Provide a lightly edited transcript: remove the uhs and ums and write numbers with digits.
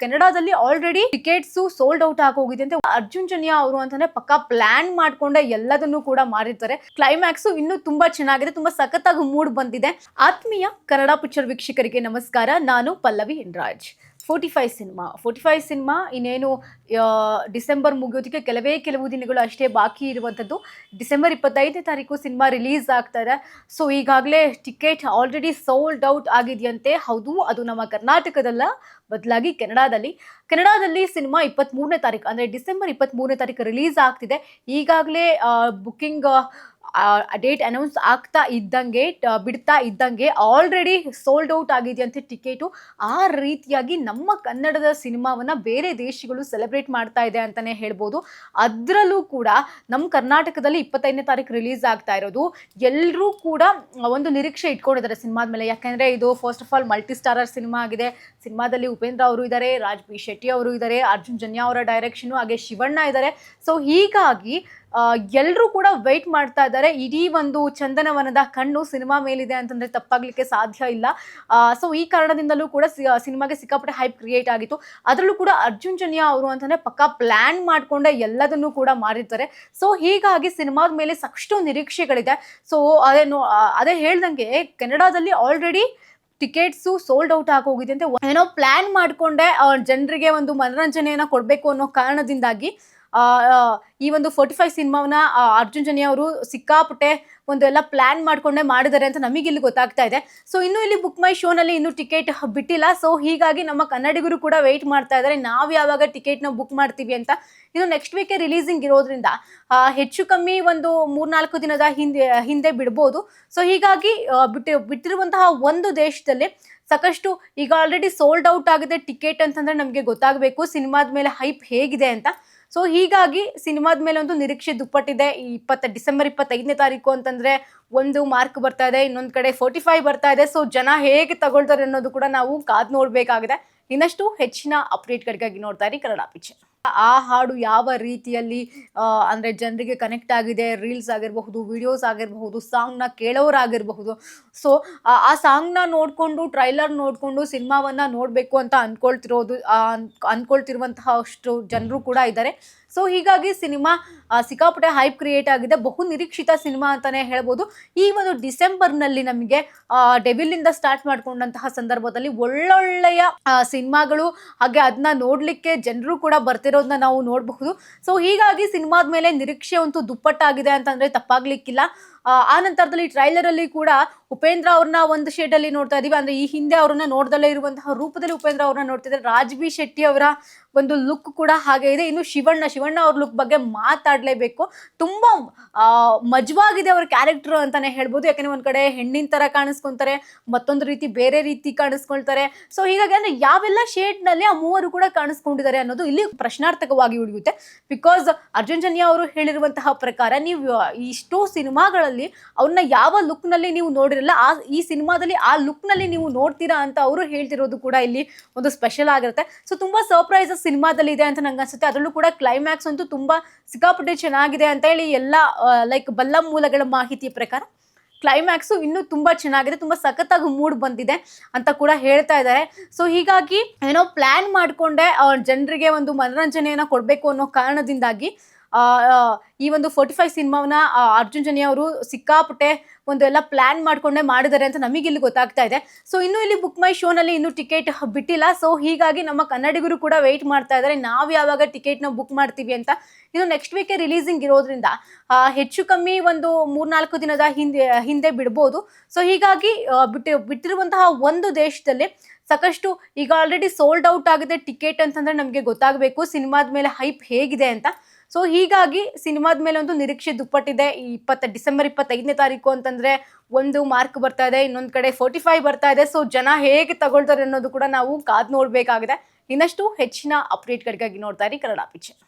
ಕೆನಡಾದಲ್ಲಿ already tickets sold out ಆಗೋಗಿದೆ ಅಂತ ಅರ್ಜುನ್ ಜನ್ಯ ಅವರು ಅಂತಾನೆ ಪಕ್ಕಾ ಪ್ಲಾನ್ ಮಾಡ್ಕೊಂಡೆ ಎಲ್ಲದನ್ನು ಕೂಡ ಮಾಡಿರ್ತಾರೆ. ಕ್ಲೈಮ್ಯಾಕ್ಸ್ ಇನ್ನು ತುಂಬಾ ಚೆನ್ನಾಗಿದೆ, ತುಂಬಾ ಸಖತ್ತಾಗಿ ಮೂಡ್ ಬಂದಿದೆ. ಆತ್ಮೀಯ ಕನ್ನಡ ಪಿಕ್ಚರ್ ವೀಕ್ಷಕರಿಗೆ ನಮಸ್ಕಾರ, ನಾನು ಪಲ್ಲವಿ ರಾಜ್. 45 ಸಿನಿಮಾ ಇನ್ನೇನು ಡಿಸೆಂಬರ್ ಮುಗಿಯೋದಕ್ಕೆ ಕೆಲವು ದಿನಗಳು ಅಷ್ಟೇ ಬಾಕಿ ಇರುವಂಥದ್ದು. ಡಿಸೆಂಬರ್ 25ನೇ ತಾರೀಕು ಸಿನಿಮಾ ರಿಲೀಸ್ ಆಗ್ತಾ ಇದೆ. ಸೊ ಈಗಾಗಲೇ ಟಿಕೆಟ್ ಆಲ್ರೆಡಿ ಸೋಲ್ಡ್ ಔಟ್ ಆಗಿದೆಯಂತೆ. ಹೌದು, ಅದು ನಮ್ಮ ಕರ್ನಾಟಕದಲ್ಲ, ಬದಲಾಗಿ ಕೆನಡಾದಲ್ಲಿ ಸಿನಿಮಾ 23ನೇ ತಾರೀಕು ಅಂದರೆ ಡಿಸೆಂಬರ್ 23ನೇ ತಾರೀಕು ರಿಲೀಸ್ ಆಗ್ತಿದೆ. ಈಗಾಗಲೇ ಬುಕ್ಕಿಂಗ್ ಡೇಟ್ ಅನೌನ್ಸ್ ಆಗ್ತಾ ಇದ್ದಂಗೆ ಬಿಡ್ತಾ ಇದ್ದಂಗೆ ಆಲ್ರೆಡಿ ಸೋಲ್ಡ್ ಔಟ್ ಆಗಿದೆಯಂತೆ ಟಿಕೆಟು. ಆ ರೀತಿಯಾಗಿ ನಮ್ಮ ಕನ್ನಡದ ಸಿನಿಮಾವನ್ನ ಬೇರೆ ದೇಶಗಳು ಸೆಲೆಬ್ರೇಟ್ ಮಾಡ್ತಾ ಇದೆ ಅಂತಾನೆ ಹೇಳ್ಬೋದು. ಅದರಲ್ಲೂ ಕೂಡ ನಮ್ಮ ಕರ್ನಾಟಕದಲ್ಲಿ 25ನೇ ತಾರೀಕು ರಿಲೀಸ್ ಆಗ್ತಾ ಇರೋದು. ಎಲ್ಲರೂ ಕೂಡ ಒಂದು ನಿರೀಕ್ಷೆ ಇಟ್ಕೊಂಡಿದ್ದಾರೆ ಸಿನಿಮಾದ ಮೇಲೆ. ಯಾಕೆಂದ್ರೆ ಇದು first of all multi starrer cinema ಆಗಿದೆ. ಸಿನಿಮಾದಲ್ಲಿ ಉಪೇಂದ್ರ ಅವರು ಇದ್ದಾರೆ, ರಾಜ್ ಬಿ ಶೆಟ್ಟಿ ಅವರು ಇದ್ದಾರೆ, ಅರ್ಜುನ್ ಜನ್ಯ ಅವರ ಡೈರೆಕ್ಷನ್, ಹಾಗೆ ಶಿವಣ್ಣ ಇದ್ದಾರೆ. ಸೊ ಹೀಗಾಗಿ ಎಲ್ಲರೂ ಕೂಡ ವೆಯ್ಟ್ ಮಾಡ್ತಾ ಇದ್ದಾರೆ. ಇಡೀ ಒಂದು ಚಂದನವನದ ಕಣ್ಣು ಸಿನಿಮಾ ಮೇಲಿದೆ ಅಂತಂದ್ರೆ ತಪ್ಪಾಗ್ಲಿಕ್ಕೆ ಸಾಧ್ಯ ಇಲ್ಲ. ಸೊ ಈ ಕಾರಣದಿಂದಲೂ ಕೂಡ ಸಿನಿಮಾಗೆ ಸಿಕ್ಕಾಪಟ್ಟೆ ಹೈಪ್ ಕ್ರಿಯೇಟ್ ಆಗಿತ್ತು. ಅದರಲ್ಲೂ ಕೂಡ ಅರ್ಜುನ್ ಜನ್ಯ ಅವರು ಅಂತಾನೆ ಪಕ್ಕಾ ಪ್ಲಾನ್ ಮಾಡ್ಕೊಂಡೆ ಎಲ್ಲದನ್ನು ಕೂಡ ಮಾಡಿರ್ತಾರೆ. ಸೊ ಹೀಗಾಗಿ ಸಿನಿಮಾದ ಮೇಲೆ ಸಾಕಷ್ಟು ನಿರೀಕ್ಷೆಗಳಿದೆ. ಸೊ ಅದೇ ಹೇಳ್ದಂಗೆ ಕೆನಡಾದಲ್ಲಿ ಆಲ್ರೆಡಿ ಟಿಕೆಟ್ಸ್ ಸೋಲ್ಡ್ ಔಟ್ ಆಗೋಗಿದೆ ಅಂತ ಏನೋ ಪ್ಲಾನ್ ಮಾಡ್ಕೊಂಡೆ ಜನರಿಗೆ ಒಂದು ಮನರಂಜನೆಯನ್ನ ಕೊಡಬೇಕು ಅನ್ನೋ ಕಾರಣದಿಂದಾಗಿ ಈ ಒಂದು 45 ಸಿನಿಮಾವನ್ನ ಅರ್ಜುನ್ ಜನ್ಯ ಅವರು ಸಿಕ್ಕಾಪಟ್ಟೆ ಒಂದು ಎಲ್ಲ ಪ್ಲಾನ್ ಮಾಡ್ಕೊಂಡೆ ಮಾಡಿದ್ದಾರೆ ಅಂತ ನಮಗೆ ಇಲ್ಲಿ ಗೊತ್ತಾಗ್ತಾ ಇದೆ. ಸೊ ಇನ್ನು ಇಲ್ಲಿ ಬುಕ್ ಮೈ ಶೋನಲ್ಲಿ ಇನ್ನೂ ಟಿಕೆಟ್ ಬಿಟ್ಟಿಲ್ಲ. ಸೊ ಹೀಗಾಗಿ ನಮ್ಮ ಕನ್ನಡಿಗರು ಕೂಡ ವೆಯ್ಟ್ ಮಾಡ್ತಾ ಇದ್ದಾರೆ, ನಾವು ಯಾವಾಗ ಟಿಕೆಟ್ನ ಬುಕ್ ಮಾಡ್ತೀವಿ ಅಂತ. ಇನ್ನು ನೆಕ್ಸ್ಟ್ ವೀಕೆ ರಿಲೀಸಿಂಗ್ ಇರೋದ್ರಿಂದ ಹೆಚ್ಚು ಕಮ್ಮಿ ಒಂದು 3-4 ದಿನದ ಹಿಂದೆ ಬಿಡ್ಬೋದು. ಸೊ ಹೀಗಾಗಿ ಬಿಟ್ಟಿರುವಂತಹ ಒಂದು ದೇಶದಲ್ಲಿ ಸಾಕಷ್ಟು ಈಗ ಆಲ್ರೆಡಿ ಸೋಲ್ಡ್ ಔಟ್ ಆಗಿದೆ ಟಿಕೆಟ್ ಅಂತಂದ್ರೆ ನಮಗೆ ಗೊತ್ತಾಗಬೇಕು ಸಿನಿಮಾದ ಮೇಲೆ ಹೈಪ್ ಹೇಗಿದೆ ಅಂತ. ಸೊ ಹೀಗಾಗಿ ಸಿನಿಮಾದ ಮೇಲೆ ಒಂದು ನಿರೀಕ್ಷೆ ದುಪ್ಪಟ್ಟಿದೆ. ಡಿಸೆಂಬರ್ 25ನೇ ತಾರೀಕು ಅಂತಂದ್ರೆ ಒಂದು ಮಾರ್ಕ್ ಬರ್ತಾ ಇದೆ, ಇನ್ನೊಂದು ಕಡೆ 45 ಬರ್ತಾ ಇದೆ. ಸೊ ಜನ ಹೇಗೆ ತಗೊಳ್ತಾರೆ ಅನ್ನೋದು ಕೂಡ ನಾವು ಕಾದ್ ನೋಡ್ಬೇಕಾಗಿದೆ. ಇನ್ನಷ್ಟು ಹೆಚ್ಚಿನ ಅಪ್ಡೇಟ್ಗಳಿಗಾಗಿ ನೋಡ್ತಾ ಇರಿ ಕನ್ನಡ ಪಿಕ್ಚರ್. ಆ ಹಾಡು ಯಾವ ರೀತಿಯಲ್ಲಿ ಅಂದರೆ ಜನರಿಗೆ ಕನೆಕ್ಟ್ ಆಗಿದೆ, ರೀಲ್ಸ್ ಆಗಿರಬಹುದು, ವಿಡಿಯೋಸ್ ಆಗಿರಬಹುದು, ಸಾಂಗ್ನ ಕೇಳೋರಾಗಿರಬಹುದು. ಸೊ ಆ ಸಾಂಗ್ನ ನೋಡಿಕೊಂಡು ಟ್ರೈಲರ್ ನೋಡಿಕೊಂಡು ಸಿನಿಮಾವನ್ನು ನೋಡಬೇಕು ಅಂತ ಅಂದ್ಕೊಳ್ತಿರುವಂತಹ ಅಷ್ಟು ಜನರು ಕೂಡ ಇದ್ದಾರೆ. ಸೊ ಹೀಗಾಗಿ ಸಿನಿಮಾ ಸಿಕ್ಕಾಪಟ್ಟೆ ಹೈಪ್ ಕ್ರಿಯೇಟ್ ಆಗಿದೆ. ಬಹು ನಿರೀಕ್ಷಿತ ಸಿನಿಮಾ ಅಂತಾನೆ ಹೇಳ್ಬೋದು. ಈ ಒಂದು ಡಿಸೆಂಬರ್ನಲ್ಲಿ ನಮಗೆ ಡೆವಿಲಿಂದ ಸ್ಟಾರ್ಟ್ ಮಾಡ್ಕೊಂಡಂತಹ ಸಂದರ್ಭದಲ್ಲಿ ಒಳ್ಳೊಳ್ಳೆಯ ಸಿನಿಮಾಗಳು ಹಾಗೆ ಅದನ್ನ ನೋಡಲಿಕ್ಕೆ ಜನರು ಕೂಡ ಬರ್ತಿರೋದನ್ನ ನಾವು ನೋಡಬಹುದು. ಸೊ ಹೀಗಾಗಿ ಸಿನಿಮಾದ ಮೇಲೆ ನಿರೀಕ್ಷೆ ಅಂತೂ ದುಪ್ಪಟ್ಟಾಗಿದೆ ಅಂತಂದ್ರೆ ತಪ್ಪಾಗ್ಲಿಕ್ಕಿಲ್ಲ. ಆ ನಂತರದಲ್ಲಿ ಟ್ರೈಲರ್ ಅಲ್ಲಿ ಕೂಡ ಉಪೇಂದ್ರ ಅವ್ರನ್ನ ಒಂದು ಶೇಡ್ ಅಲ್ಲಿ ನೋಡ್ತಾ ಇದೀವಿ. ಅಂದ್ರೆ ಈ ಹಿಂದೆ ಅವ್ರನ್ನ ನೋಡ್ದಲ್ಲೇ ಇರುವಂತಹ ರೂಪದಲ್ಲಿ ಉಪೇಂದ್ರ ಅವ್ರನ್ನ ನೋಡ್ತಿದ್ದಾರೆ. ರಾಜ್ ಬಿ ಶೆಟ್ಟಿ ಅವರ ಒಂದು ಲುಕ್ ಕೂಡ ಹಾಗೆ ಇದೆ. ಇನ್ನು ಶಿವಣ್ಣ ಅವ್ರ ಲುಕ್ ಬಗ್ಗೆ ಮಾತಾಡ್ಲೇಬೇಕು. ತುಂಬಾ ಮಜವಾಗಿದೆ ಅವ್ರ ಕ್ಯಾರೆಕ್ಟರ್ ಅಂತಾನೆ ಹೇಳ್ಬೋದು. ಯಾಕಂದ್ರೆ ಒಂದ್ ಕಡೆ ಹೆಣ್ಣಿನ ತರ ಕಾಣಿಸ್ಕೊಂತಾರೆ, ಮತ್ತೊಂದು ರೀತಿ ಬೇರೆ ರೀತಿ ಕಾಣಿಸ್ಕೊಳ್ತಾರೆ. ಸೊ ಹೀಗಾಗಿ ಅಂದ್ರೆ ಯಾವೆಲ್ಲ ಶೇಡ್ ನಲ್ಲಿ ಆ ಮೂವರು ಕೂಡ ಕಾಣಿಸ್ಕೊಂಡಿದ್ದಾರೆ ಅನ್ನೋದು ಇಲ್ಲಿ ಪ್ರಶ್ನಾರ್ಥಕವಾಗಿ ಉಳಿಯುತ್ತೆ. ಬಿಕಾಸ್ ಅರ್ಜುನ್ ಜನ್ಯ ಅವರು ಹೇಳಿರುವಂತಹ ಪ್ರಕಾರ ನೀವು ಇಷ್ಟೋ ಸಿನಿಮಾಗಳಲ್ಲಿ ಅವ್ರನ್ನ ಯಾವ ಲುಕ್ ನಲ್ಲಿ ನೀವು ನೋಡಿರಲ್ಲ, ಈ ಸಿನಿಮಾದಲ್ಲಿ ಆ ಲುಕ್ ನಲ್ಲಿ ನೀವು ನೋಡ್ತೀರಾ ಅಂತ ಅವರು ಹೇಳ್ತಿರೋದು ಕೂಡ ಇಲ್ಲಿ ಒಂದು ಸ್ಪೆಷಲ್ ಆಗಿರುತ್ತೆ. ಸೊ ತುಂಬಾ ಸರ್ಪ್ರೈಸಸ್ ಸಿನಿಮಾದಲ್ಲಿ ಇದೆ ಅಂತ ನಂಗೆ ಅನ್ಸುತ್ತೆ. ಅದರಲ್ಲೂ ಕೂಡ ಕ್ಲೈಮ್ಯಾಕ್ಸ್ ಅಂತೂ ತುಂಬಾ ಸಿಕ್ಕಾಪಟ್ಟೆ ಚೆನ್ನಾಗಿದೆ ಅಂತ ಹೇಳಿ ಎಲ್ಲ ಬಲ್ಲ ಮೂಲಗಳ ಮಾಹಿತಿಯ ಪ್ರಕಾರ ಕ್ಲೈಮ್ಯಾಕ್ಸು ಇನ್ನೂ ತುಂಬಾ ಚೆನ್ನಾಗಿದೆ, ತುಂಬಾ ಸಖತ್ತಾಗಿ ಮೂಡ್ ಬಂದಿದೆ ಅಂತ ಕೂಡ ಹೇಳ್ತಾ ಇದ್ದಾರೆ. ಸೊ ಹೀಗಾಗಿ ಏನೋ ಪ್ಲಾನ್ ಮಾಡ್ಕೊಂಡೆ ಜನರಿಗೆ ಒಂದು ಮನರಂಜನೆಯನ್ನ ಕೊಡಬೇಕು ಅನ್ನೋ ಕಾರಣದಿಂದಾಗಿ ಈ ಒಂದು 45 ಸಿನಿಮಾವನ್ನ ಅರ್ಜುನ್ ಜನ್ಯ ಅವರು ಸಿಕ್ಕಾಪಟ್ಟೆ ಒಂದು ಎಲ್ಲ ಪ್ಲಾನ್ ಮಾಡ್ಕೊಂಡೆ ಮಾಡಿದ್ದಾರೆ ಅಂತ ನಮಗೆ ಇಲ್ಲಿ ಗೊತ್ತಾಗ್ತಾ ಇದೆ. ಸೊ ಇನ್ನು ಇಲ್ಲಿ ಬುಕ್ ಮೈ ಶೋನಲ್ಲಿ ಇನ್ನೂ ಟಿಕೆಟ್ ಬಿಟ್ಟಿಲ್ಲ. ಸೊ ಹೀಗಾಗಿ ನಮ್ಮ ಕನ್ನಡಿಗರು ಕೂಡ ವೆಯ್ಟ್ ಮಾಡ್ತಾ ಇದ್ದಾರೆ, ನಾವು ಯಾವಾಗ ಟಿಕೆಟ್ನ ಬುಕ್ ಮಾಡ್ತೀವಿ ಅಂತ. ಇನ್ನು ನೆಕ್ಸ್ಟ್ ವೀಕೆ ರಿಲೀಸಿಂಗ್ ಇರೋದ್ರಿಂದ ಹೆಚ್ಚು ಕಮ್ಮಿ ಒಂದು 3-4 ದಿನದ ಹಿಂದೆ ಬಿಡ್ಬೋದು. ಸೊ ಹೀಗಾಗಿ ಬಿಟ್ಟಿರುವಂತಹ ಒಂದು ದೇಶದಲ್ಲಿ ಸಾಕಷ್ಟು ಈಗ ಆಲ್ರೆಡಿ ಸೋಲ್ಡ್ ಔಟ್ ಆಗಿದೆ ಟಿಕೆಟ್ ಅಂತಂದ್ರೆ ನಮಗೆ ಗೊತ್ತಾಗಬೇಕು ಸಿನಿಮಾದ ಮೇಲೆ ಹೈಪ್ ಹೇಗಿದೆ ಅಂತ. ಸೊ ಹೀಗಾಗಿ ಸಿನಿಮಾದ ಮೇಲೆ ಒಂದು ನಿರೀಕ್ಷೆ ದುಪ್ಪಟ್ಟಿದೆ. ಡಿಸೆಂಬರ್ 25ನೇ ತಾರೀಕು ಅಂತಂದ್ರೆ ಒಂದು ಮಾರ್ಕ್ ಬರ್ತಾ ಇದೆ, ಇನ್ನೊಂದು ಕಡೆ 45 ಬರ್ತಾ ಇದೆ. ಸೊ ಜನ ಹೇಗೆ ತಗೊಳ್ತಾರೆ ಅನ್ನೋದು ಕೂಡ ನಾವು ಕಾದ್ ನೋಡ್ಬೇಕಾಗಿದೆ. ಇನ್ನಷ್ಟು ಹೆಚ್ಚಿನ ಅಪ್ಡೇಟ್ಗಳಿಗಾಗಿ ನೋಡ್ತಾ ಇರಿ ಕನ್ನಡ ಪಿಕ್ಚರ್.